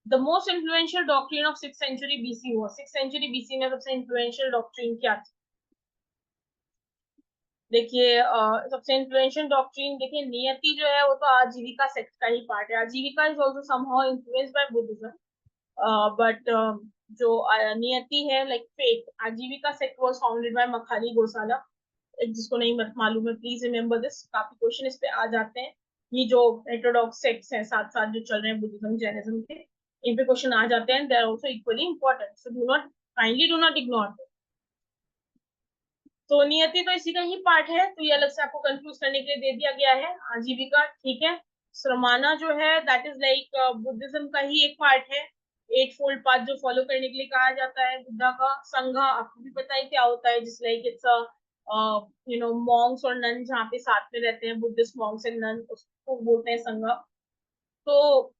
The most influential doctrine of 6th century BC हुआ। 6th century BC में सबसे influential doctrine क्या थी? देखिए सबसे इन्फ्लुएंशियल डॉक्ट्रिन, देखिए नियति जो है वो तो आजीविका सेक्ट का ही पार्ट है। Ajivika is also somehow influenced by Buddhism, but जो नियति है like fate, Ajivika sect was founded by Makkhali Gosala. जिसको नहीं मालूम है प्लीज रिमेम्बर दिस, काफी क्वेश्चन इस पे आ जाते हैं। ये जो हेटेरोडॉक्स सेक्ट्स हैं साथ साथ जो चल रहे हैं बुद्धिज्म जैनिज्म के, इन पे क्वेश्चन आ जाते हैं। They are also equally important, so do not, kindly do not ignore. तो नियति तो इसी का ही पार्ट है, तो ये अलग से आपको कंफ्यूज करने के लिए दे दिया गया है। आजीविका ठीक है। श्रमाना जो है दैट इज लाइक बुद्धिज्म का ही एक पार्ट है। एट फोल्ड पाथ जो फॉलो करने के लिए कहा जाता है बुद्धा का। संघा आपको भी पता है क्या होता है, जिस लाइक इट्स मॉन्क्स और नन जहाँ पे साथ में रहते हैं, बुद्धिस्ट मॉन्क्स एंड नन, उसको बोलते हैं संघा। तो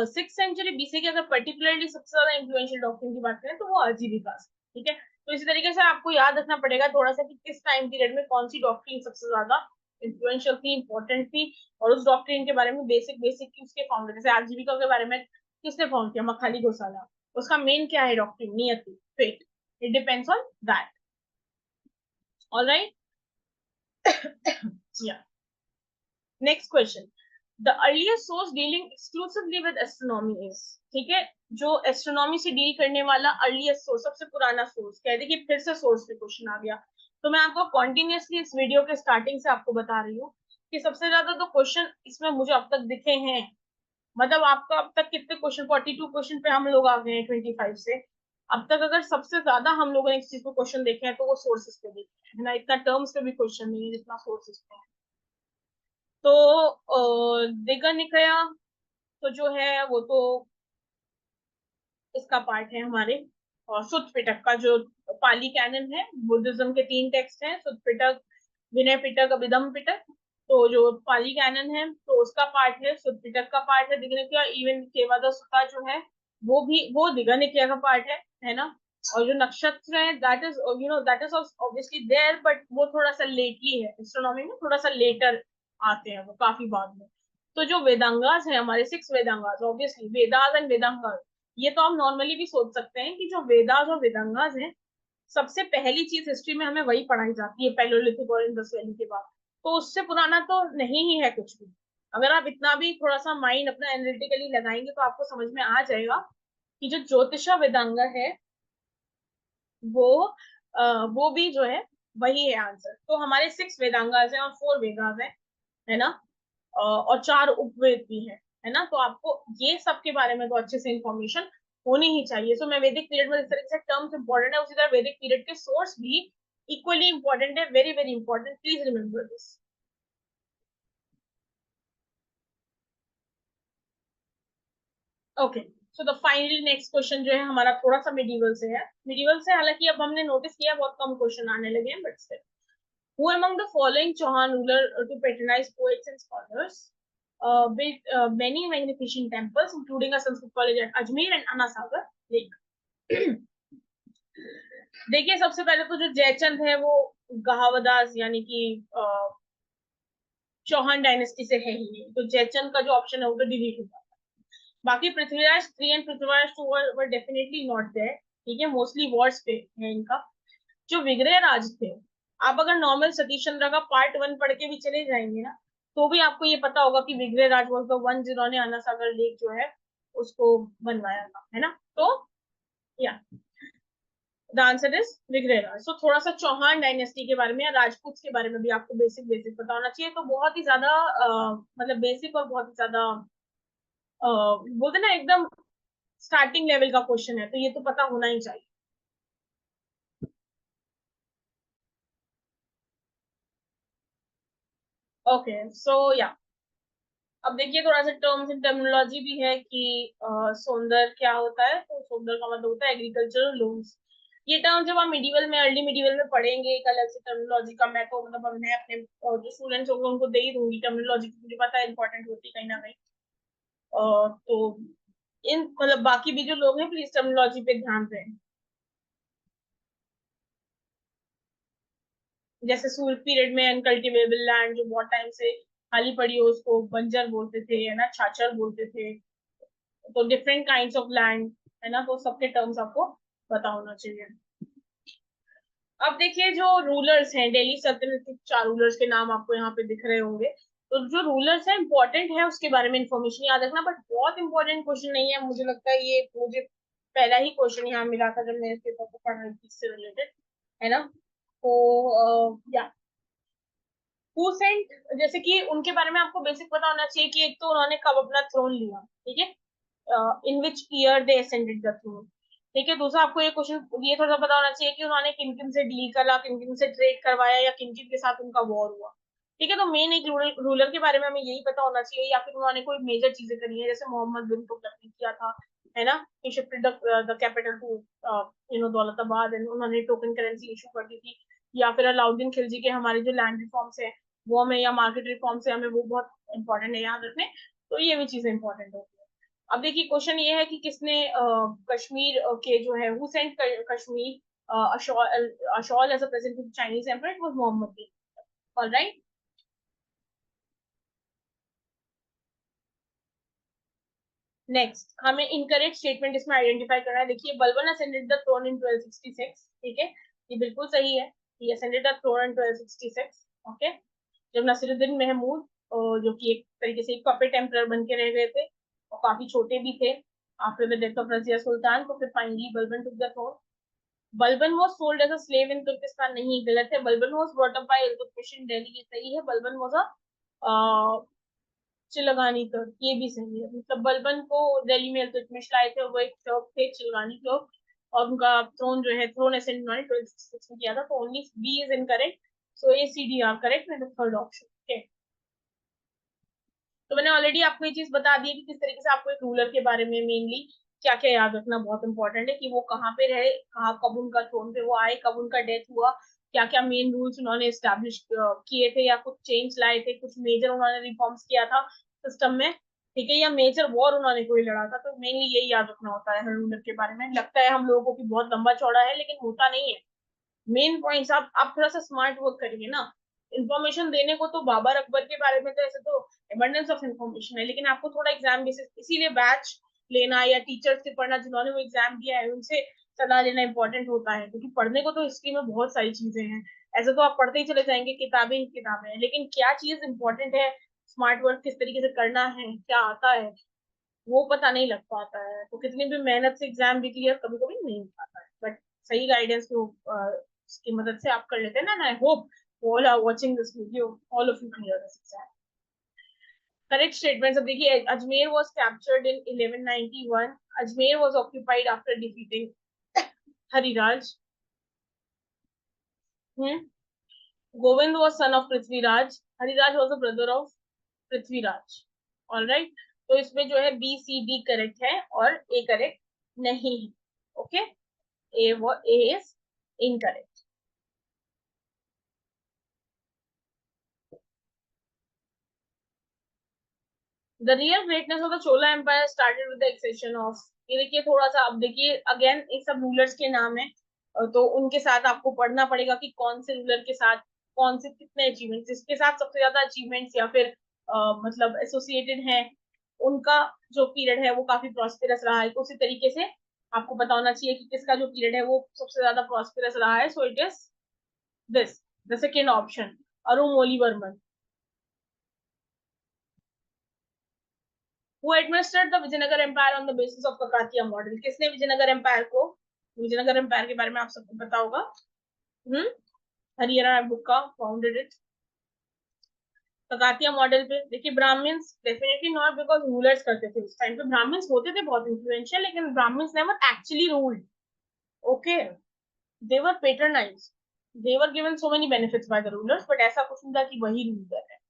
6th सेंचुरी बीसी के अगर पर्टिकुलरली सबसे ज्यादा इन्फ्लुएंशियल डॉक्ट्रिन की बात करें तो वो आजीविका, ठीक है। तो इसी तरीके से आपको याद रखना पड़ेगा थोड़ा सा कि किस टाइम पीरियड में कौन सी डॉक्ट्रिन सबसे ज्यादा इन्फ्लुएंशियल थी, इंपॉर्टेंट थी, और उस डॉक्ट्रिन के बारे में बेसिक बेसिक की उसके फाउंडर, जैसे आजीविका के बारे में किसने फाउंड किया, मखाली गोसाला। उसका मेन क्या है डॉक्ट्रिन, नियति, fate. It depends on that. Alright, yeah next question. The earliest source dealing exclusively with astronomy is, ठीक है। जो एस्ट्रोनॉमी से डील करने वाला अर्लीस्ट सोर्स, सबसे पुराना सोर्स, कह दे कि फिर से सोर्स पे क्वेश्चन आ गया। तो मैं आपको कॉन्टिन्यूसली इस वीडियो के स्टार्टिंग से आपको बता रही हूँ कि सबसे ज्यादा तो क्वेश्चन इसमें मुझे अब तक दिखे हैं। मतलब आपका अब तक कितने क्वेश्चन, 42 क्वेश्चन पे हम लोग आ गए हैं 25 से। अब तक अगर सबसे ज्यादा हम लोगों ने इस चीज को क्वेश्चन देखे हैं तो वो सोर्सेस पे देखे हैं, है ना। इतना टर्म्स पे भी क्वेश्चन नहीं है जितना सोर्सेस पे है। तो दिगर निकया तो जो है वो तो इसका पार्ट है हमारे। और सुत्त पिटक का जो पाली कैनन है, बुद्धिज्म के 3 टेक्स्ट हैं, सुत्त पिटक, विनय पिटक, अभिधम पिटक। तो जो पाली कैनन है तो उसका पार्ट है, सुत्त पिटक का पार्ट है दिग्निकिया। इवन केवादा सुता जो है वो भी वो दिग्निकिया का पार्ट है ना। और जो नक्षत्र है that is that is obviously there, but वो थोड़ा सा लेटली है, एस्ट्रोनॉमी में थोड़ा सा लेटर आते हैं वो, काफी बाद में। तो जो वेदांगास है हमारे 6 वेदांगास, ऑब्वियसली वेदास एंड वेदांगास, ये तो हम नॉर्मली भी सोच सकते हैं कि जो वेदास और वेदांगास हैं, सबसे पहली चीज हिस्ट्री में हमें वही पढ़ाई जाती है पैलियोलिथिक और इंडस वैली के बाद। तो उससे पुराना तो नहीं ही है कुछ भी। अगर आप इतना भी थोड़ा सा माइंड अपना एनालिटिकली लगाएंगे तो आपको समझ में आ जाएगा कि जो ज्योतिषा वेदांग है वो वो भी जो है वही है आंसर। तो हमारे 6 वेदांगास हैं और 4 वेदास हैं, है ना। और 4 उपवेद भी है ना। तो आपको ये सब के बारे में तो अच्छे से इंफॉर्मेशन होनी ही चाहिए। सो मैं वैदिक पीरियड में जिस तरह से टर्म्स इंपॉर्टेंट है उसी तरह वैदिक पीरियड के सोर्स भी इक्वली इंपॉर्टेंट है, very very important, please remember this. Okay, so the finally next question जो है हमारा थोड़ा सा मिडिवल से है। मिडिवल से हालांकि अब हमने नोटिस किया बहुत कम क्वेश्चन आने लगे हैं, but still, who among the following Chauhan ruler to patronize poets and scholars built many magnificent temples, including a Sanskrit college at Ajmer and Anasagar Lake? देखिए सबसे पहले तो जो जयचंद है वो गहावदास यानी कि चौहान डायनेस्टी से है ही नहीं, तो जयचंद का जो ऑप्शन है वो तो डिलीट हो जाता है। बाकी Prithviraj 3 and Prithviraj 2 were definitely not there, ठीक है, मोस्टली वॉर्स पे है इनका। जो विग्रह राज थे, आप अगर नॉर्मल सतीश चंद्र का पार्ट 1 पढ़ के भी चले जाएंगे ना, तो भी आपको ये पता होगा कि विग्रह राज वॉज द वन जिन्होंने अनासागर लेक जो है उसको बनवाया था, है ना। तो या द आंसर इज विग्रह राज। सो थोड़ा सा चौहान डायनेस्टी के बारे में या राजपूत के बारे में भी आपको बेसिक बेसिक पता होना चाहिए। तो बहुत ही ज्यादा मतलब बेसिक और बहुत ही ज्यादा बोलते ना एकदम स्टार्टिंग लेवल का क्वेश्चन है, तो ये तो पता होना ही चाहिए। ओके, सो या अब देखिए थोड़ा सा टर्म्स एंड टर्मिनोलॉजी भी है कि सौंदर्य क्या होता है। तो सौंदर्य का मतलब होता है एग्रीकल्चरल लोन्स। ये टर्म जब आप मिडिवल में, अर्ली मिडिवल में पढ़ेंगे एक अलग से टर्मिनोलॉजी का, मैं तो मतलब मैं अपने जो स्टूडेंट्स होंगे उनको दे ही दूंगी टर्मिनोलॉजी, मुझे पता है इंपॉर्टेंट होती है कहीं ना कहीं। तो इन मतलब बाकी भी जो लोग हैं प्लीज टर्मिनोलॉजी पे ध्यान दें। जैसे सूर पीरियड में अनकल्टिवेबल लैंड जो बहुत टाइम से खाली पड़ी हो उसको बंजर बोलते थे, है ना, छाछर बोलते थे। तो डिफरेंट काइंड्स ऑफ लैंड है ना, तो सबके टर्म्स आपको पता होना चाहिए। अब देखिए जो रूलर्स हैं, दिल्ली सल्तनत के 4 रूलर्स के नाम आपको यहाँ पे दिख रहे होंगे। तो जो रूलर्स है इंपॉर्टेंट है, उसके बारे में इंफॉर्मेशन याद रखना, बट बहुत इंपॉर्टेंट क्वेश्चन नहीं है। मुझे लगता है ये मुझे पहला ही क्वेश्चन यहाँ मिला था जब मैं इस पेपर को पढ़ रही थी, इससे रिलेटेड है ना। तो या हु सेंट, जैसे कि उनके बारे में आपको बेसिक पता होना चाहिए कि एक तो उन्होंने कब अपना थ्रोन लिया, ठीक है, in which year they ascended the throne, ठीक है। दूसरा आपको ये क्वेश्चन ये थोड़ा पता होना चाहिए कि उन्होंने किन किन से डील करा, किन किन से ट्रेड करवाया, या किन किन के साथ उनका वॉर हुआ, ठीक है। तो मेन एक रूलर के बारे में हमें यही पता होना चाहिए, या फिर उन्होंने कोई मेजर चीजें करी है, जैसे मोहम्मद बिन तुगलक ने किया था, है ना, he shifted the capital to Daulatabad, and उन्होंने टोकन करेंसी इशू कर दी थी। या फिर अलाउद्दीन खिलजी के हमारे जो लैंड रिफॉर्म्स है वो हमें, या मार्केट रिफॉर्म्स है हमें, वो बहुत इंपॉर्टेंट है याद रखने। तो ये भी चीजें इंपॉर्टेंट होती है। अब देखिए क्वेश्चन ये है कि किसने कश्मीर के जो है who sent Kashmir a shawl as a present to Chinese empire, it was Mohammad bin, alright. Next हमें इनकरेक्ट स्टेटमेंट इसमें आइडेंटिफाई करना है। देखिए Balban ascended the throne in 1266, ठीक है, ये बिल्कुल सही है, he ascended the throne in 1266, okay. जब नसीरुद्दीन महमूद जो कि एक तरीके से एक पपेट एम्परर बन के रह गए थे और काफी छोटे भी थे, after the death of Razia Sultan, तो फिर finally Balban took the throne. Balban was sold as a slave in Turkestan, नहीं गलत है, Balban was brought up by Iltutmish in Delhi, ये सही है। बलबन वाज अ चिलगानी तुर्क, ये भी सही है। मतलब बलबन को दिल्ली में इल्तुतमिश लाए थे, वो एक तुर्क थे, चिलगानी तुर्क, और उनका थ्रोन जो है थ्रोन असेंड उन्होंने 1266 में किया था। तो only B is incorrect, so A C D are correct with the third option, okay. तो मैंने ऑलरेडी आपको ये चीज बता दी है कि किस तरीके से आपको एक रूलर के बारे में मेनली क्या क्या याद रखना बहुत इंपॉर्टेंट है, कि वो कहाँ पे रहे, कहाँ कब उनका थ्रोन पे वो आए, कब उनका डेथ हुआ, क्या क्या मेन रूल्स उन्होंने एस्टेब्लिश किए थे, या कुछ चेंज लाए थे, कुछ मेजर उन्होंने रिफॉर्म्स किया था सिस्टम में, ठीक है, या मेजर वॉर उन्होंने कोई लड़ा था। तो मेनली यही याद रखना होता है हर रूलर के बारे में। लगता है हम लोगों को कि बहुत लंबा चौड़ा है, लेकिन होता नहीं है। मेन पॉइंट्स आप थोड़ा सा स्मार्ट वर्क करिए ना। इन्फॉर्मेशन देने को तो बाबर अकबर के बारे में तो ऐसे तो एबंडेंस ऑफ इन्फॉर्मेशन है, लेकिन आपको थोड़ा एग्जाम बेसिस, इसीलिए बैच लेना या टीचर्स से पढ़ना जिन्होंने वो एग्जाम दिया है उनसे सलाह लेना इंपॉर्टेंट होता है, क्योंकि पढ़ने को तो हिस्ट्री में बहुत सारी चीजें हैं। ऐसे तो आप पढ़ते ही चले जाएंगे, किताबें ही किताबें हैं, लेकिन क्या चीज इंपॉर्टेंट है, स्मार्ट वर्क किस तरीके से करना है, क्या आता है, वो पता नहीं लग पाता है। तो कितनी भी मेहनत से एग्जाम भी क्लियर कभी कभी नहीं हो पाता है, बट सही गाइडेंस को की मदद से आप कर लेते हैं ना। I hope all are watching this video, all of you clear this exam. Correct statement, अब देखिए Ajmer was captured in 1191, Ajmer was occupied after defeating Hariraj, Govind was son of Prithviraj, Hariraj was a brother of Prithviraj, alright. तो इसमें जो है बी सी डी करेक्ट है और A correct नहीं है, ओके। ए वो A is incorrect. The real greatness of the Chola empire started with the accession of, ये देखिए थोड़ा सा, अब देखिए अगेन ये सब रूलर्स के नाम है, तो उनके साथ आपको पढ़ना पड़ेगा कि कौन से रूलर के साथ कौन से कितने अचीवमेंट्स, जिसके साथ सबसे ज्यादा अचीवमेंट्स या फिर मतलब एसोसिएटेड है, उनका जो पीरियड है वो काफी प्रॉस्पेरस रहा है। तो उसी तरीके से आपको पता होना चाहिए कि किसका जो पीरियड है वो सबसे ज्यादा प्रॉस्पेरस रहा है। So it is this, the second option, Arumolivarman. who administered the Vijayanagar empire on the basis of Kakatiya model, किसने विजयनगर एम्पायर को, विजयनगर एम्पायर के बारे में आप सबको पता होगा, hmm, Harihara Bukka founded it. Kakatiya model पे देखिए Brahmins definitely not, because rulers करते थे उस टाइम पे, ब्राह्मण्स होते थे बहुत इन्फ्लुएंशियल, लेकिन Brahmans never actually ruled, okay, they were patronised, they were given so many benefits by the rulers, but ऐसा कुछ नहीं था कि वही रूल कर रहे हैं।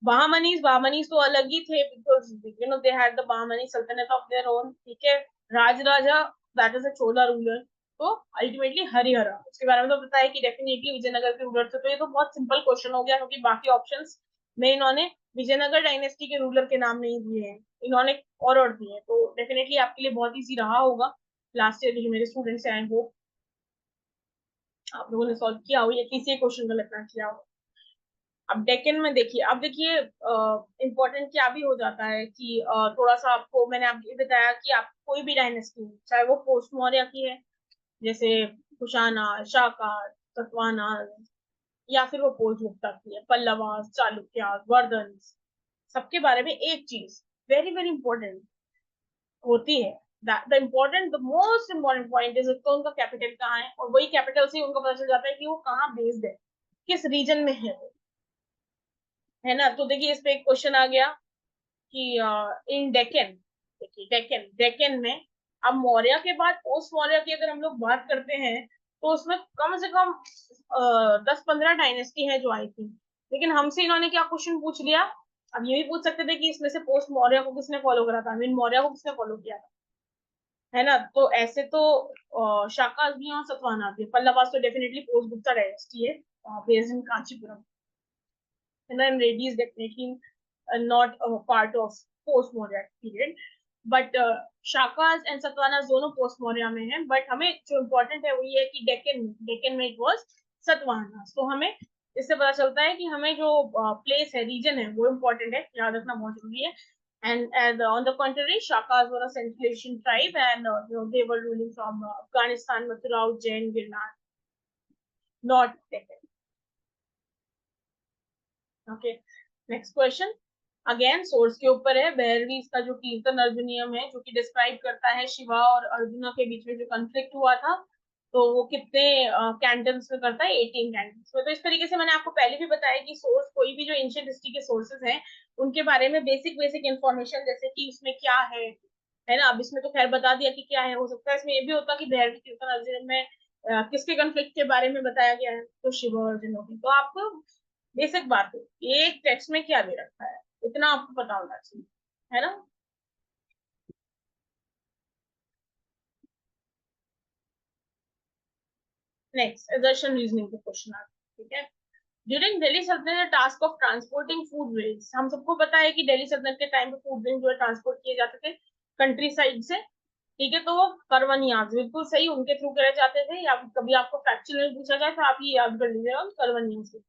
बहामनीज तो अलग ही थे, because you know they had the Bahmani सल्तनत ऑफ देयर ओन, ठीक है। Rajaraja that is a Chola ruler, तो अल्टीमेटली हरिहरा, उसके बारे में तो पता है कि डेफिनेटली विजयनगर के रूलर थे। तो ये तो बहुत सिंपल क्वेश्चन हो गया, क्योंकि बाकी ऑप्शंस में इन्होंने विजयनगर डायनेस्टी के रूलर के नाम नहीं दिए हैं, इन्होंने और दिए हैं। तो डेफिनेटली आपके लिए बहुत ईजी रहा होगा लास्ट ईयर जो मेरे स्टूडेंट्स हैं, आई होप आप लोगों ने सॉल्व किया हो, एटलीस्ट ये क्वेश्चन गलत ना किया हो। अब डेक्कन में देखिए, अब देखिए इम्पोर्टेंट क्या भी हो जाता है कि थोड़ा सा आपको मैंने आपको ये बताया कि आप कोई भी डायनेस्टी चाहे वो पोस्ट मौर्य की है, जैसे कुशाना, शाका, सतवाना, या फिर वो पोस्ट गुप्ता की है, पल्लवास, चालुक्यास, वर्धन, सबके बारे में एक चीज वेरी वेरी इंपॉर्टेंट होती है। The most important point is तो उनका कैपिटल कहाँ है, और वही कैपिटल से उनको पता चल जाता है कि वो कहाँ बेस्ड है, किस रीजन में है वो, है ना। तो देखिए इस पे एक क्वेश्चन आ गया कि इन डेक्कन, देखिए डेक्कन डेक्कन में, अब मौर्य के बाद पोस्ट मौर्य की अगर हम लोग बात करते हैं तो उसमें कम से कम 10-15 डायनेस्टी है जो आई थी। लेकिन हमसे इन्होंने क्या क्वेश्चन पूछ लिया, अब ये भी पूछ सकते थे कि इसमें से पोस्ट मौर्य को किसने फॉलो करा था, मीन मौर्य को किसने फॉलो किया था, है ना। तो ऐसे तो शाकाज भी हैं और सतवाहनास भी हैं। पल्लवास तो डेफिनेटली पोस्ट गुप्ता डायनेस्टी है, बेस्ड इन कांचीपुरम, है ना। And Reddy is definitely not a part of post Maurya period, but Shakas and Satavahanas दोनों पोस्ट मौर्य में हैं। बट हमें जो इम्पोर्टेंट है वो ये है कि डेक्कन में इट वाज सतवाहनास। तो हमें इससे पता चलता है कि हमें जो प्लेस है, रीजन है, वो इम्पोर्टेंट है, याद रखना बहुत जरूरी है। And on the contrary, Shakas were a Central Asian tribe, and they were ruling from Afghanistan, Mathura, Ujjain, Girnar, not Deccan. Okay, next question again source के ऊपर है। 12वीं इसका जो कीर्तन अर्जुनियम है, जो कि डिस्क्राइब करता है शिवा और अर्जुना के बीच में जो कॉन्फ्लिक्ट हुआ था, तो वो कितने कैंटन्स में करता है, 18 कैंटन्स में। तो इस तरीके से मैंने आपको पहले भी बताया कि सोर्स, कोई भी जो एंशिएंट हिस्ट्री के सोर्सेज हैं, उनके बारे में बेसिक बेसिक इंफॉर्मेशन, जैसे कि इसमें क्या है ना। अब इसमें तो खैर बता दिया कि क्या है, हो सकता है इसमें ये भी होता कि 12वीं कीर्तन अर्जुन में किसके कॉन्फ्लिक्ट के बारे में बताया गया है, तो शिव और अर्जुन की। तो आपको बेसिक बात है, एक टेक्स्ट में क्या दे रखा है, इतना आपको पता होना चाहिए, है ना। नेक्स्ट assertion रीजनिंग के क्वेश्चन आते हैं, ठीक है। ड्यूरिंग दिल्ली सल्तनत task of transporting food ways, हम सबको पता है कि दिल्ली सल्तनत के टाइम पे फूड वेज जो है ट्रांसपोर्ट किए जाते थे कंट्री साइड से, ठीक है। तो वो करवनियाज, बिल्कुल सही, उनके थ्रू करे जाते थे। या कभी आपको फैक्चुअल में पूछा जाए तो आप ये याद कर लीजिएगा, करवनियाज।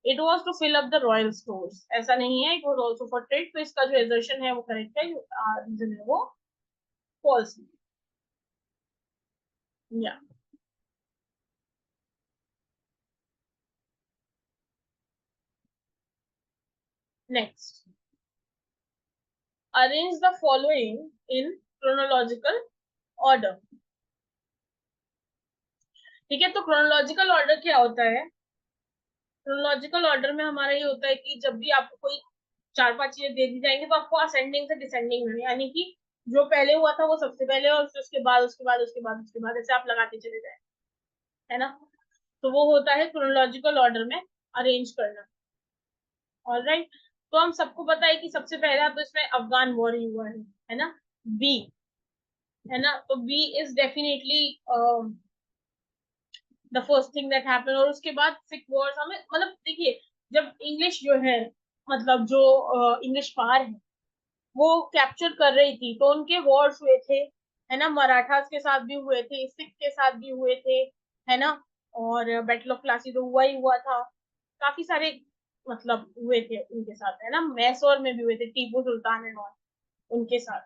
It was to fill up the royal stores, ऐसा नहीं है, it was also for trade. तो इसका जो एजर्शन है वो करेक्ट है, रीजन है वो फॉल्स। या next, arrange the following in chronological order, ठीक है। तो क्रोनोलॉजिकल ऑर्डर क्या होता है, क्रोनोलॉजिकल ऑर्डर में हमारा ये होता है कि जब भी आपको कोई 4-5 चीजें दे दी जाएंगी तो आपको असेंडिंग से डिसेंडिंग में, यानी कि जो पहले हुआ था वो सबसे पहले, और फिर उसके बाद उसके बाद उसके बाद उसके बाद, ऐसे आप लगाते चले जाए, है ना। तो वो होता है क्रोनोलॉजिकल ऑर्डर में अरेंज करना। ऑलराइट, तो हम सबको पता है कि सबसे पहला तो इसमें अफगान वॉर ही हुआ है ना। बी, है ना। तो B is definitely the first thing that happen. और उसके बाद सिख वॉर्स, हमें मतलब देखिए, जब इंग्लिश जो है, मतलब जो इंग्लिश पार है, वो कैप्चर कर रही थी, तो उनके वॉर्स हुए थे, है ना। मराठास के साथ भी हुए थे, सिख के साथ भी हुए थे, है ना। और बैटल ऑफ प्लासी तो हुआ ही हुआ था, काफी सारे मतलब हुए थे उनके साथ, है ना। मैसूर में भी हुए थे, टीपू सुल्तान एंड ऑल, उनके साथ।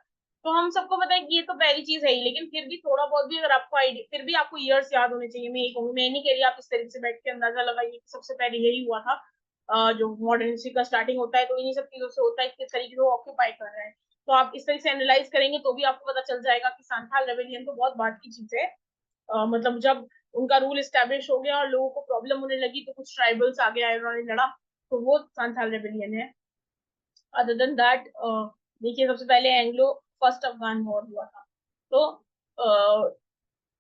तो हम सबको पता है कि ये तो पहली चीज है ही, लेकिन फिर भी थोड़ा बहुत भी अगर आपको आइडिया, फिर भी आपको ईयर्स याद होने चाहिए। मैं ये कहूंगी, मैं नहीं कह रही आप इस तरीके से बैठ के अंदाजा लगाइए कि सबसे पहले यही हुआ था। जो मॉडर्न हिस्ट्री का स्टार्टिंग होता है तो इन्हीं सब चीजों से होता है, किस तरीके से वो ऑक्यूपाई कर रहे हैं। तो आप इस तरीके से एनालाइज करेंगे तो भी आपको पता चल जाएगा कि सांथाल रेबेलियन तो बहुत बाद की चीज है। मतलब जब उनका रूल स्टैब्लिश हो गया और लोगों को प्रॉब्लम होने लगी तो कुछ ट्राइबल्स आ गया, उन्होंने लड़ा, तो वो सांथाल रेबेलियन है। अदर देन दैट, देखिए सबसे पहले एंग्लो फर्स्ट अफगान वॉर हुआ था। तो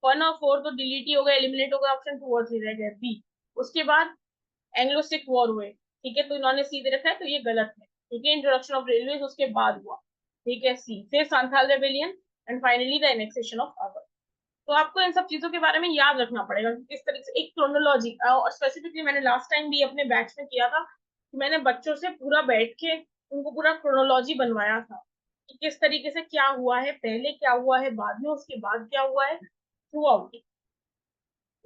1 और 4 तो डिलीट ही हो गया, एलिमिनेट हो गया, ऑप्शन 2 और 3 रह गए, बी। उसके बाद एंग्लो सिख वॉर हुए, ठीक है, तो इन्होंने सी दे रखा है, तो ये गलत है, ठीक है। इंट्रोडक्शन ऑफ रेलवे उसके बाद हुआ, ठीक है, सी। फिर Santhal rebellion, and finally the annexation of Awadh. तो आपको इन सब चीजों के बारे में याद रखना पड़ेगा कि किस तरीके से एक क्रोनोलॉजी, और स्पेसिफिकली मैंने लास्ट टाइम भी अपने बैच में किया था कि मैंने बच्चों से पूरा बैठ के उनको पूरा क्रोनोलॉजी बनवाया था कि किस तरीके से क्या हुआ है, पहले क्या हुआ है, बाद में, उसके बाद क्या हुआ है, थ्रू आउट।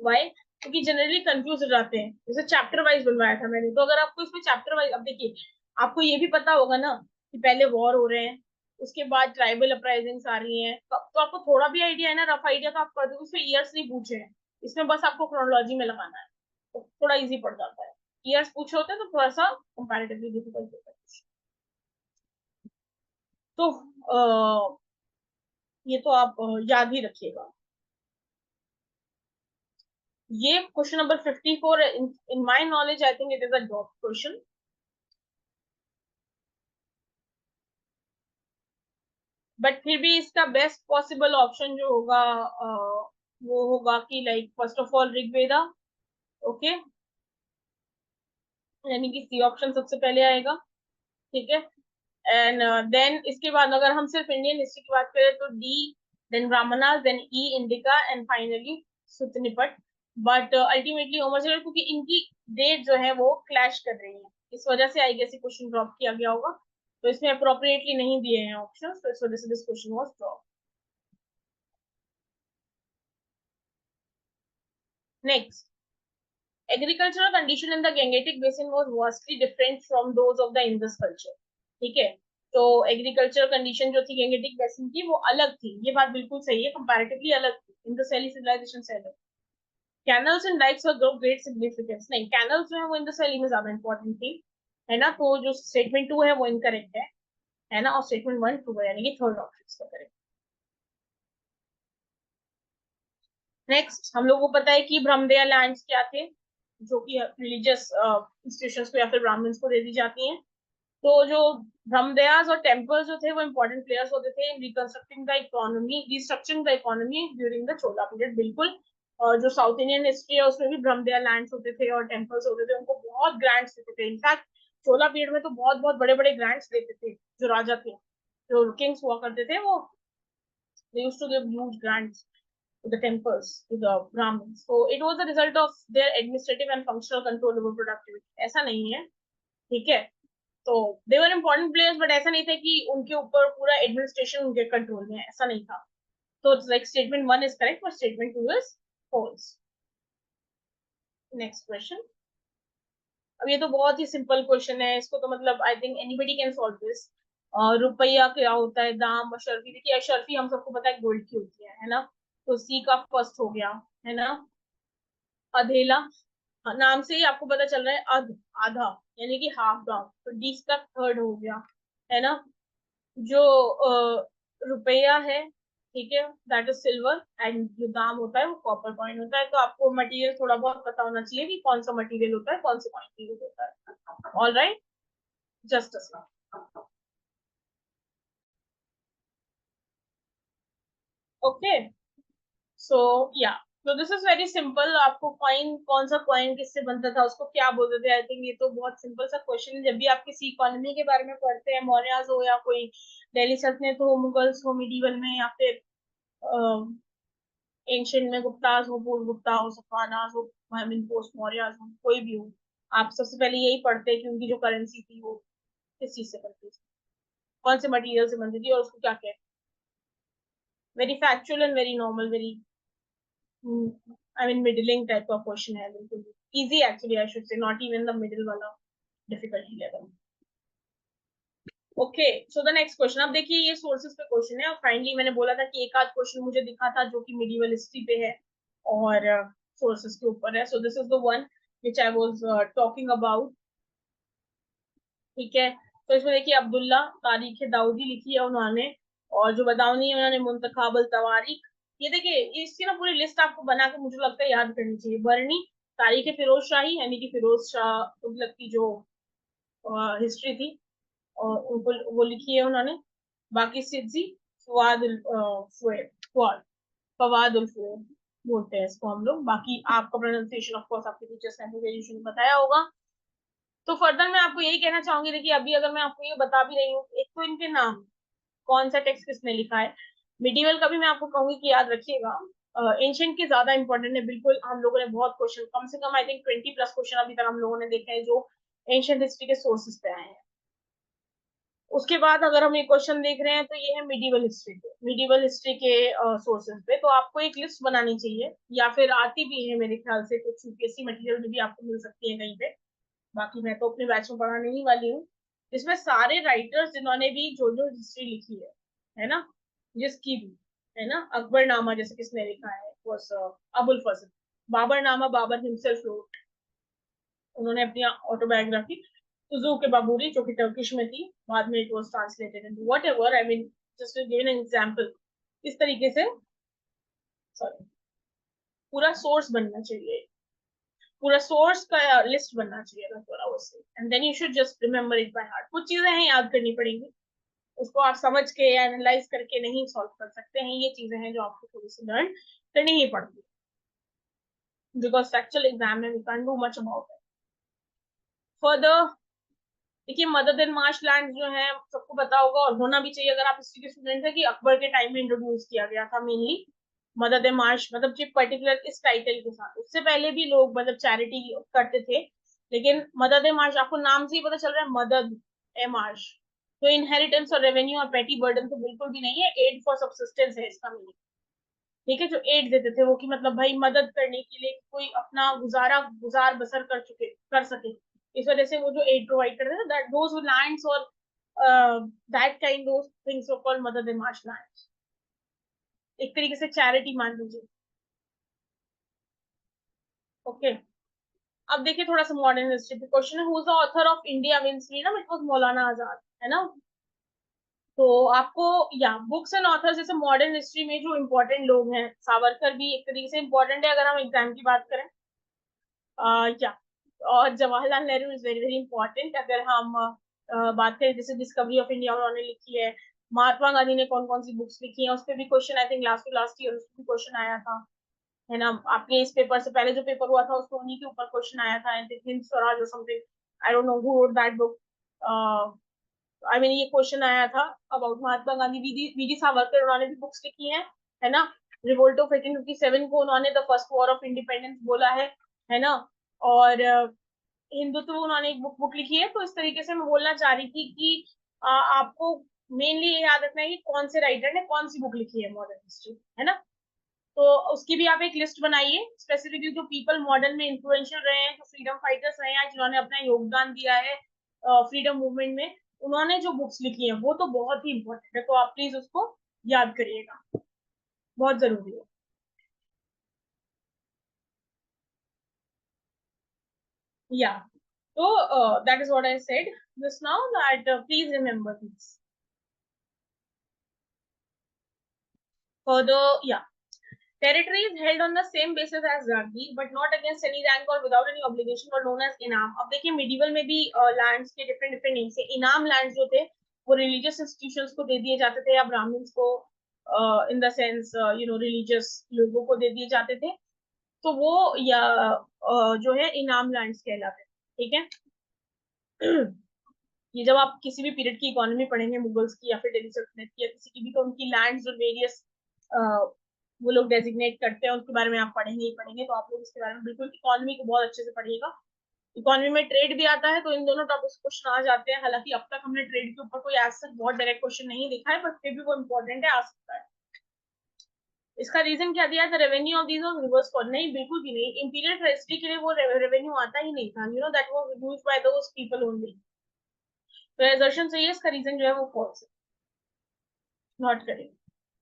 वाई? क्योंकि जनरली कंफ्यूज हो जाते हैं। जैसे चैप्टर वाइज बनवाया था मैंने, तो अगर आपको इसमें चैप्टर वाइज, अब देखिए आपको ये भी पता होगा ना कि पहले वॉर हो रहे हैं, उसके बाद ट्राइबल अपराइजिंग्स आ रही हैं, तो आपको थोड़ा भी आइडिया है ना, रफ आइडिया तो आप कर दो। इसमें ईयर्स नहीं पूछे हैं, इसमें बस आपको क्रोनोलॉजी में लगाना है, तो थोड़ा इजी पड़ जाता है। ईयर्स पूछे होते हैं तो थोड़ा सा कंपैरेटिवली डिफिकल्ट होता है। तो ये तो आप याद ही रखिएगा। ये question number 54, in my knowledge I think it is a dot question, but फिर भी इसका बेस्ट पॉसिबल ऑप्शन जो होगा वो होगा कि like first of all Rigveda. Okay, यानी कि सी ऑप्शन सबसे पहले आएगा। ठीक है, एंड देन इसके बाद अगर हम सिर्फ इंडियन हिस्ट्री की बात करें तो D, then Brahmanas, then E Indica, and finally Suttanipata. But ultimately होमर शरीफ, क्योंकि इनकी डेट जो है वो क्लैश कर रही है, इस वजह से आई गेस क्वेश्चन ड्रॉप किया गया होगा। तो इसमें अप्रोप्रिएटली नहीं दिए हैं ऑप्शन, तो इस वजह से this question was drop. Next, agricultural condition in the Gangetic Basin was vastly different from those of the Indus culture। ठीक है, तो एग्रीकल्चर कंडीशन जो थी गेंगेटिक बेसिन की वो अलग थी, ये बात बिल्कुल सही है, कंपैरेटिवली अलग थी इंडस वैली सिविलाइजेशन से अलग। Canals and dykes were of great significance, नहीं कैनल्स जो है वो इंडस वैली में ज्यादा इंपॉर्टेंट थी, है ना। तो जो स्टेटमेंट 2 है वो इनकरेक्ट है ना, और स्टेटमेंट 1 ट्रू है, यानी कि थर्ड ऑप्शन इसका करेक्ट। नेक्स्ट, हम लोगों को पता है कि ब्रह्मदेया लैंड्स क्या थे, जो कि रिलीजियस इंस्टीट्यूशंस को या फिर ब्राह्मण्स को दे दी जाती हैं। तो जो ब्रह्मदयास और टेम्पल्स जो थे वो इंपॉर्टेंट प्लेयर्स होते थे in reconstructing the economy, restructuring the economy during the Chola period. बिल्कुल, और जो साउथ इंडियन हिस्ट्री है उसमें भी ब्रह्मदया लैंड्स होते थे और टेम्पल्स होते थे, उनको बहुत ग्रांट्स देते थे। इनफैक्ट चोला पीरियड में तो बहुत बहुत बड़े बड़े ग्रांट्स देते थे, जो राजा थे, जो किंग्स हुआ करते थे, वो they used to give huge grants to the temples, to the Brahmins. So it was a result of their administrative and functional control over productivity। ऐसा नहीं है, ठीक है। तो दे वर इम्पोर्टेंट प्लेयर्स, बट ऐसा नहीं था कि उनके ऊपर पूरा एडमिनिस्ट्रेशन उनके कंट्रोल में है, ऐसा नहीं था। तो like statement 1 is correct, but statement 2 is false. Next question, अब ये तो बहुत ही सिंपल क्वेश्चन है, इसको तो मतलब I think anybody can solve this. रुपया क्या होता है, दाम, अशर्फी। देखिए अशर्फी हम सबको पता है गोल्ड की होती है ना। तो सी का फर्स्ट हो गया, है ना। अधेला, नाम से ही आपको पता चल रहा है, अध, आधा, यानी कि हाफ दाम, तो डी का थर्ड हो गया, है ना। जो रुपया है, ठीक है, दैट इज सिल्वर, एंड जो दाम होता है वो कॉपर कॉइन होता है। तो आपको मटेरियल थोड़ा बहुत पता होना चाहिए कि कौन सा मटेरियल होता है, कौन से कॉइन यूज होता है। All right, just okay. So yeah, तो दिस इज वेरी सिंपल। आपको कॉइन, कौन सा कॉइन किससे बनता था, उसको क्या बोलते थे, आई थिंक ये तो बहुत सिंपल सा क्वेश्चन है। जब भी आप किसी इकोनॉमी के बारे में पढ़ते हैं, मौर्याज हो या कोई दिल्ली सल्तनत हो, मुगल्स हो मिडीवल में, या फिर एंशियंट में गुप्ताज हो, पूर्व गुप्ता हो, सतवानाज हो, आई मीन पोस्ट मौर्याज हो, कोई भी हो, आप सबसे पहले यही पढ़ते हैं कि उनकी जो करेंसी थी वो किस चीज से बनती थी, कौन से मटेरियल से बनती थी, और उसको क्या कहते हैं। Very factual and very normal, very I mean middling type का क्वेश्चन है, बिल्कुल easy actually, I should say not even the middle वाला difficulty level. Okay, so the next question, अब देखिए ये सोर्सेस पे क्वेश्चन है, और फाइनली मैंने बोला था कि एक आध क्वेश्चन मुझे दिखा था जो कि मिडिवल हिस्ट्री पे है और सोर्सेस के ऊपर है। So this is the one which I was talking about. ठीक है, तो इसमें देखिए अब्दुल्ला तारीख दाऊदी लिखी है उन्होंने, और जो बदाऊनी है उन्होंने मुंतखाबल तवारीख। ये देखिए इसकी ना पूरी लिस्ट आपको बना के मुझे लगता है याद करनी चाहिए। बरनी तारीख फिरोज शाही, यानी कि फिरोज शाह तुगलक की जो हिस्ट्री थी, और उनको वो लिखी है उन्होंने। बाकी सिद्जी फवाद फवाद फवाद उल फुएद बोलते हैं इसको हम लोग। बाकी आपका प्रोनाउंसिएशन ऑफ कोर्स आपके टीचर्स ने ग्रेजुएशन बताया होगा। तो फर्दर मैं आपको यही कहना चाहूंगी, देखिए अभी अगर मैं आपको ये बता भी रही हूँ, एक तो इनके नाम, कौन सा टेक्स्ट किसने लिखा है। मिडिवल का भी मैं आपको कहूंगी कि याद रखिएगा। एंशियंट के ज्यादा इंपॉर्टेंट है, बिल्कुल हम लोगों ने बहुत क्वेश्चन, कम से कम आई थिंक 20+ क्वेश्चन अभी तक हम लोगों ने देखे हैं जो एंशियंट हिस्ट्री के सोर्सेज पे आए हैं। उसके बाद अगर हम ये क्वेश्चन देख रहे हैं तो ये है मिडिवल हिस्ट्री पे, मिडिवल हिस्ट्री के सोर्सेज पे। तो आपको एक लिस्ट बनानी चाहिए, या फिर आती भी है मेरे ख्याल से, कुछ यूपीएससी मटेरियल में भी आपको मिल सकती है कहीं पे। बाकी मैं तो अपने बैच में पढ़ाने ही वाली हूँ। इसमें सारे राइटर्स जिन्होंने भी जो हिस्ट्री लिखी है ना, जिसकी भी, है ना, अकबर नामा जैसे किसने लिखा है, was अबुल फजल। बाबर नामा बाबर हिमसेल्फ रोट, उन्होंने अपनी ऑटोबायोग्राफी। सुजू के बाबूरी जो कि टर्किश में थी, बाद में it was translated into whatever, I mean just to give an example. इस तरीके से, सॉरी, पूरा सोर्स बनना चाहिए, पूरा सोर्स का लिस्ट बनना चाहिए, थोड़ा उससे, and then you should just remember it by heart. कुछ चीजें हैं याद करनी पड़ेंगी, उसको आप समझ के या एनालाइज करके नहीं सॉल्व कर सकते हैं। ये चीजें हैं जो आपको थोड़ी सी लर्न करनी ही पड़ती है, बिकॉज एक्चुअल एग्जाम में we can do much about it. Further, देखिए मदद इन मार्श लैंड जो है सबको पता होगा, और होना भी चाहिए अगर आप हिस्ट्री के स्टूडेंट है, कि अकबर के टाइम में इंट्रोड्यूस किया गया था मेनली मदद ए मार्श, मतलब जो पर्टिकुलर इस टाइटल के साथ। उससे पहले भी लोग मतलब चैरिटी करते थे, लेकिन मदद ए मार्श, आपको नाम से ही पता चल रहा है मदद ए मार्श, तो इनहेरिटेंस और रेवेन्यू और पेटी बर्डन तो बिल्कुल भी नहीं है, एड फॉर सब्सिस्टेंस है इसका मीनिंग। ठीक है, जो एड देते थे वो, कि मतलब भाई मदद करने के लिए, कोई अपना गुजार बसर कर सके, इस वजह से वो जो एड प्रोवाइड करते थे, दैट दोज लैंड्स और that kind those things were called मदद इन मार्श लैंड्स। एक तरीके से चैरिटी मान लीजिए। ओके, अब देखिए थोड़ा सा मॉडर्न हिस्ट्री पे क्वेश्चन है, who is the author of India wins freedom, it was Maulana Azad, है ना। तो आपको, या बुक्स एंड ऑथर्स, जैसे मॉडर्न हिस्ट्री में जो इम्पोर्टेंट लोग हैं, सावरकर भी एक तरीके से इम्पोर्टेंट है अगर हम एग्जाम की बात करें। या, और Jawaharlal Nehru is very very important अगर हम बात करें, जैसे डिस्कवरी ऑफ इंडिया उन्होंने लिखी है। महात्मा गांधी ने कौन कौन सी बुक्स लिखी हैं, उस पर भी question I think last to last year उस पर क्वेश्चन आया था, है ना। आपके इस पेपर से पहले जो पेपर हुआ था उसको उन्हीं के ऊपर क्वेश्चन आया था, आई थिंक हिंद स्वराज और something, I don't know who wrote that book. I mean ये क्वेश्चन आया था अबाउट महात्मा गांधी, वीडी सावरकर, उन्होंने भी बुक्स लिखी हैं, है ना। रिवोल्ट ऑफ 1857 को उन्होंने the first war of independence बोला है ना। और हिंदुत्व उन्होंने एक बुक लिखी है। तो इस तरीके से मैं बोलना चाह रही थी कि आपको मेनली ये याद रखना है कि कौन से राइटर ने कौन सी बुक लिखी है मॉडर्न हिस्ट्री, है ना। तो उसकी भी आप एक लिस्ट बनाइए, स्पेसिफिकली जो पीपल मॉडर्न में इन्फ्लुएंशियल रहे हैं, जो फ्रीडम फाइटर्स रहे हैं, जिन्होंने अपना योगदान दिया है फ्रीडम मूवमेंट में, उन्होंने जो बुक्स लिखी हैं वो तो बहुत ही इंपॉर्टेंट है, तो आप प्लीज उसको याद करिएगा, बहुत जरूरी है। या, तो that is what I said just now, that please remember this. Further, या, territory is held on the same basis as Rajni, but not against any rank or without any obligation, or known as इनाम। अब देखिए medieval में भी lands के different different name से इनाम lands जो थे वो रिलीजियस इंस्टीट्यूशंस को दे दिए जाते थे, या ब्राह्मण्स को, इन द सेंस रिलीजियस लोगों को दे दिए जाते थे। तो वो, या जो है इनाम लैंड्स कहलाते हैं, ठीक है। ये जब आप किसी भी पीरियड की इकोनॉमी पढ़ेंगे, मुगल्स की या फिर दिल्ली सल्तनत की या किसी की भी, तो उनकी लैंड्स और वेरियस वो लोग डेजिग्नेट करते हैं, उसके बारे में आप पढ़ेंगे ही पढ़ेंगे। तो आप लोग इसके बारे में बिल्कुल इकोनॉमी को बहुत अच्छे से पढ़िएगा। इकोनॉमी में ट्रेड भी आता है, तो इन दोनों टॉपिक्स क्वेश्चन आ जाते हैं। हालांकि अब तक हमने ट्रेड के ऊपर कोई ऐसा बहुत डायरेक्ट क्वेश्चन नहीं देखा है, बट फिर भी वो इम्पोर्टेंट है, आ सकता है। इसका रीजन क्या दिया था, revenue of these rivers for, नहीं बिल्कुल भी नहीं, इंपीरियल ट्रेजरी के लिए वो रेवेन्यू आता ही नहीं था, you know, that was used by those people only. तो एजर्शन सही है, इसका रीजन जो है वो फॉल्स है, नॉट करेक्ट,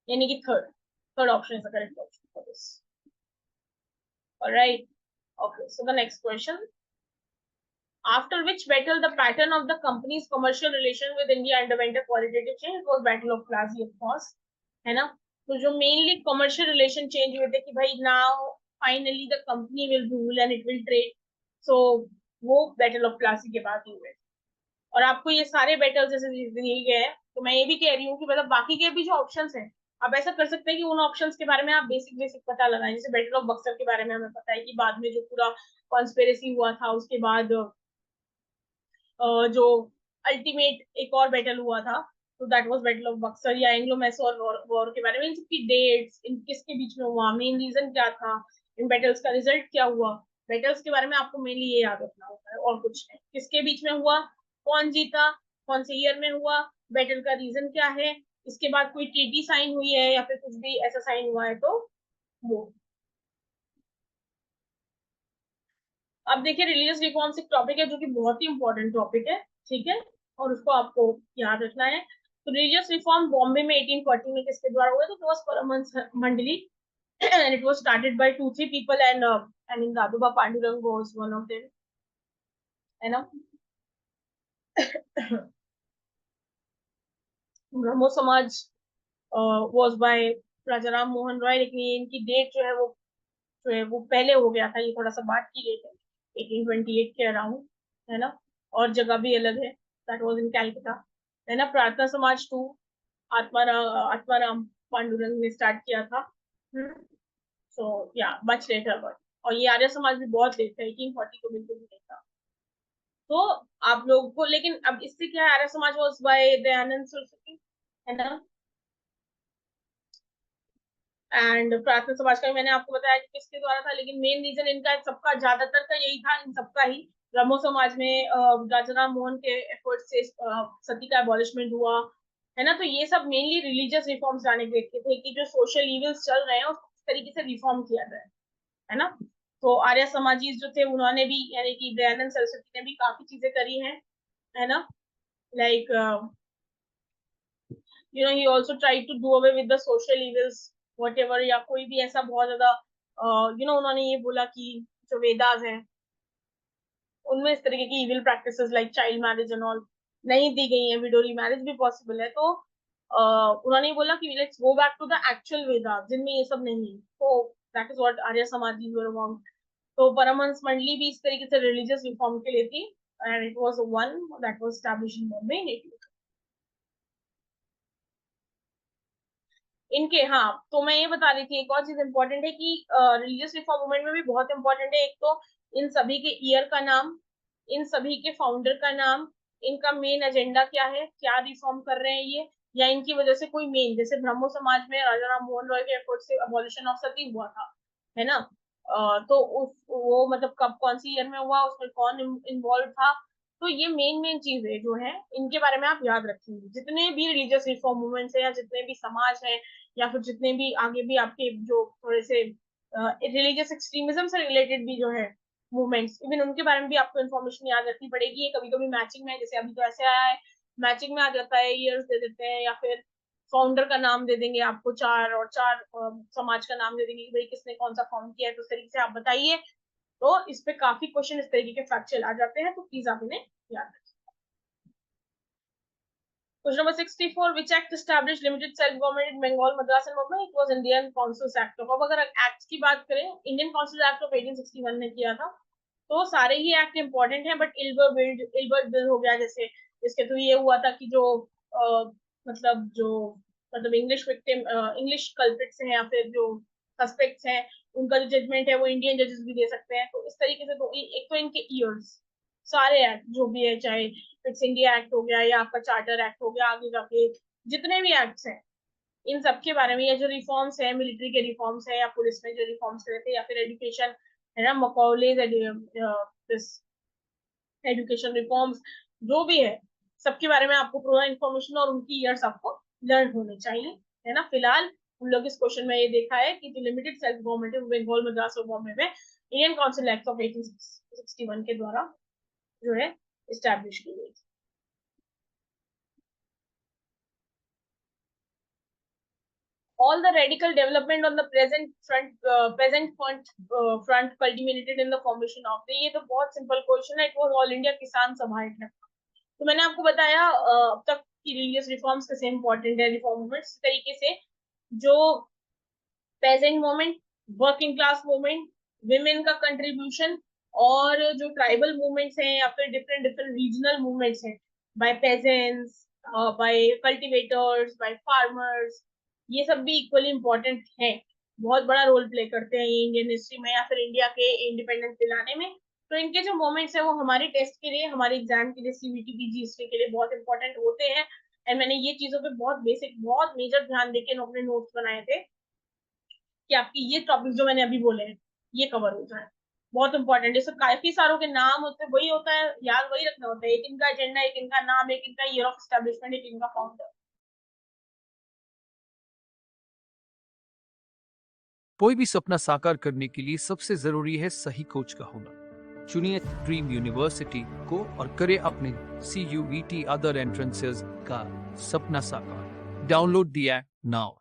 यानी कि third third option is the correct option for this. Alright, okay, so the next question, after which battle the pattern of the company's commercial relation with India underwent a qualitative change? It was battle of Plassey, of course, है ना। तो जो mainly commercial relation change हुए थे कि भाई now finally the company will rule and it will trade, so वो battle of Plassey के बाद ही हुए। और आपको ये सारे बैटल जैसे दिए गए हैं, तो मैं ये भी कह रही हूँ कि मतलब बाकी के भी जो ऑप्शंस हैं, आप ऐसा कर सकते हैं कि उन ऑप्शंस के बारे में आप बेसिक बेसिक पता लगाएं। जैसे बैटल ऑफ बक्सर के बारे में हमें पता है कि बाद में जो पूरा कॉन्स्पेरेसी हुआ था, उसके बाद जो अल्टीमेट एक और बैटल हुआ था, तो that was battle of Buxar. या एंग्लो मैसूर वॉर के बारे में, इन सबकी डेट्स, इन किसके बीच में हुआ, मेन रीजन क्या था, इन बैटल्स का रिजल्ट क्या हुआ, बैटल्स के बारे में आपको मेनली ये याद रखना होता है, और कुछ नहीं। किसके बीच में हुआ, कौन जीता, कौन से ईयर में हुआ, बैटल का रीजन क्या है, इसके बाद कोई ट्रीटी साइन हुई है या फिर कुछ भी ऐसा साइन हुआ है तो वो। अब देखिए रिलीजियस रिफॉर्म्स एक टॉपिक है जो कि बहुत ही इंपॉर्टेंट टॉपिक है, ठीक है, और उसको आपको याद रखना है। तो रिलीजियस रिफॉर्म बॉम्बे में 1840 में किसके द्वारा हुआ, तो it was परमहंस मंडली and it was started by 2-3 people and I mean Daduba Pandurang was one of them, है ना। ब्रह्मो समाज वाज बाय राजा राम मोहन रॉय, लेकिन ये इनकी डेट जो है वो पहले हो गया था, ये थोड़ा सा बात की डेट है 1828 के अराउंड, है ना। और जगह भी अलग है, दैट वाज इन कैलकाटा, है ना। प्रार्थना समाज टू आत्माराम पांडुरंग ने स्टार्ट किया था, सो या मच लेटर बट। और ये आर्य समाज भी बहुत लेट था, 1840 को बिल्कुल भी नहीं था। तो आप लोगों को, लेकिन अब इससे क्या है, आर्य समाज वाज बाय दयानंद सरस्वती, है ना। एंड प्रार्थना समाज का भी मैंने आपको बताया कि किसके द्वारा था, लेकिन मेन रीजन इनका सबका ज्यादातर का यही था, इन सबका ही। ब्रह्मो समाज में राजा राम मोहन के एफर्ट से सती का एबॉलिशमेंट हुआ, है ना। तो ये सब मेनली रिलीजियस रिफॉर्म्स लाने के लिए थे कि जो सोशल इविल्स चल रहे हैं उसको किस तरीके से रिफॉर्म किया जाए, है ना। तो आर्य समाजी जो थे उन्होंने भी, यानी कि दयानंद सरस्वती ने भी काफी चीजें करी हैं, है ना। Like he also tried to do away with the social evils whatever, या कोई भी ऐसा बहुत ज्यादा उन्होंने ये बोला कि जो वेदास हैं उनमें इस तरीके की evil practices like child marriage and all नहीं दी गई है, विडोरी मैरिज भी पॉसिबल है। तो उन्होंने ये बोला कि let's go back to the actual Vedas जिनमें ये सब नहीं है। तो दैट इज व्हाट आर्य समाजी वर अबाउट। तो परमहंस मंडली भी इस तरीके से रिलीजियस रिफॉर्म के लिए थी, and it was one that was established in Bombay in. इनके, हाँ, तो मैं ये बता रही थी एक और चीज इंपॉर्टेंट है कि रिलीजियस रिफॉर्म मूवमेंट में भी बहुत इंपॉर्टेंट है, एक तो इन सभी के ईयर का नाम, इन सभी के फाउंडर का नाम, इनका मेन एजेंडा क्या है, क्या रिफॉर्म कर रहे हैं ये, या इनकी वजह से कोई मेन, जैसे ब्रह्मो समाज में राजा राम मोहन रॉय के एफर्ट से अबॉलिशन ऑफ सती हुआ था, है ना। तो वो मतलब कब, कौन सी ईयर में हुआ, उसमें कौन इन्वॉल्व था। तो ये मेन मेन चीजें जो है इनके बारे में आप याद रखेंगे। जितने भी रिलीजियस रिफॉर्म मूवमेंट्स है या जितने भी समाज है या फिर जितने भी आगे भी आपके जो थोड़े से रिलीजियस एक्सट्रीमिज्म से रिलेटेड भी जो है मूवमेंट्स, इवन उनके बारे में भी आपको इन्फॉर्मेशन याद रखनी पड़ेगी। ये कभी कभी मैचिंग में, जैसे अभी तो ऐसे आया है, मैचिंग में आ जाता है, ईयर्स दे देते हैं या फिर फाउंडर का नाम दे देंगे आपको, चार और चार समाज का नाम दे देंगे कि भाई किसने कौन सा फाउंड किया है, तो उस तरीके से आप बताइए। तो इस पे काफी क्वेश्चन इस तरीके के फैक्चुअल आ जाते हैं, तो प्लीज आप इन्हें याद रखें। Question number 64, which act established limited self-government in Bengal, Madras and Mumbai? It was Indian Consuls Act of, अब अगर एक्ट की बात करें, इंडियन काउंसिल एक्ट ऑफ 1861 ने किया था। तो सारे ही एक्ट इंपॉर्टेंट हैं, बट इल्बर्ट बिल हो गया, जैसे इसके थ्रू ये हुआ था कि जो मतलब जो मतलब इंग्लिश विक्टिम, इंग्लिश कल्प्रिट्स हैं या फिर जो सस्पेक्ट्स हैं, उनका जो जजमेंट है वो इंडियन जजेस भी दे सकते हैं। तो इस तरीके से तो एक तो इनके ईयर्स, सारे एक्ट जो भी है, चाहे फिट्स इंडिया एक्ट हो गया या आपका चार्टर एक्ट हो गया, आगे जाके जितने भी एक्ट्स हैं इन सब के बारे में, या जो रिफॉर्म्स है, मिलिट्री के रिफॉर्म्स है या पुलिस में जो रिफॉर्म्स रहते हैं या फिर एजुकेशन, है ना, मकौलेज एजुकेशन रिफॉर्म्स, जो भी है सबके बारे में आपको पूरा इन्फॉर्मेशन और उनकी ईयर्स आपको लर्न होने चाहिए, है ना। फिलहाल उन लोग इस क्वेश्चन में ये देखा है कि जो लिमिटेड सेल्फ गवर्नमेंट है बंगाल, मद्रास और बॉम्बे में इंडियन काउंसिल एक्ट ऑफ 1861 के द्वारा जो है इस्टेब्लिश की गई। All the radical development on the present front culminated in the formation of the, ये तो बहुत सिंपल क्वेश्चन है, इट वाज ऑल इंडिया किसान सभा एक। तो मैंने आपको बताया अब तक की रिलीजियस रिफॉर्म्स कैसे इंपॉर्टेंट है, रिफॉर्म मूवमेंट इस तरीके से जो peasant movement, working class movement, women का कंट्रीब्यूशन, और जो ट्राइबल मूवमेंट्स हैं या फिर डिफरेंट डिफरेंट रीजनल मूवमेंट्स हैं, by peasants, by cultivators, by farmers, ये सब भी इक्वली इम्पोर्टेंट हैं, बहुत बड़ा रोल प्ले करते हैं ये इंडियन हिस्ट्री में या फिर इंडिया के इंडिपेंडेंस दिलाने में। तो इनके जो मोमेंट्स है वो हमारे टेस्ट के लिए, हमारे एग्जाम के लिए, सीबीटी पीजी हिस्ट्री के लिए बहुत इंपॉर्टेंट होते हैं। एंड मैंने ये चीजों पे बहुत बेसिक, बहुत मेजर ध्यान देके अपने नोट्स बनाए थे कि आपकी ये टॉपिक जो मैंने अभी बोले हैं ये कवर हो जाए। बहुत इंपॉर्टेंट, जैसे काफी सारों के नाम होते हैं, वही होता है, याद वही रखना होता है, एक इनका एजेंडा, एक इनका नाम, एक इनका ईयर ऑफ एस्टेब्लिशमेंट, एक इनका फाउंडर। कोई भी सपना साकार करने के लिए सबसे जरूरी है सही कोच का होना। चुनिए ड्रीम यूनिवर्सिटी को और करें अपने CUET अदर एंट्रेंसेस का सपना साकार। Download the app now.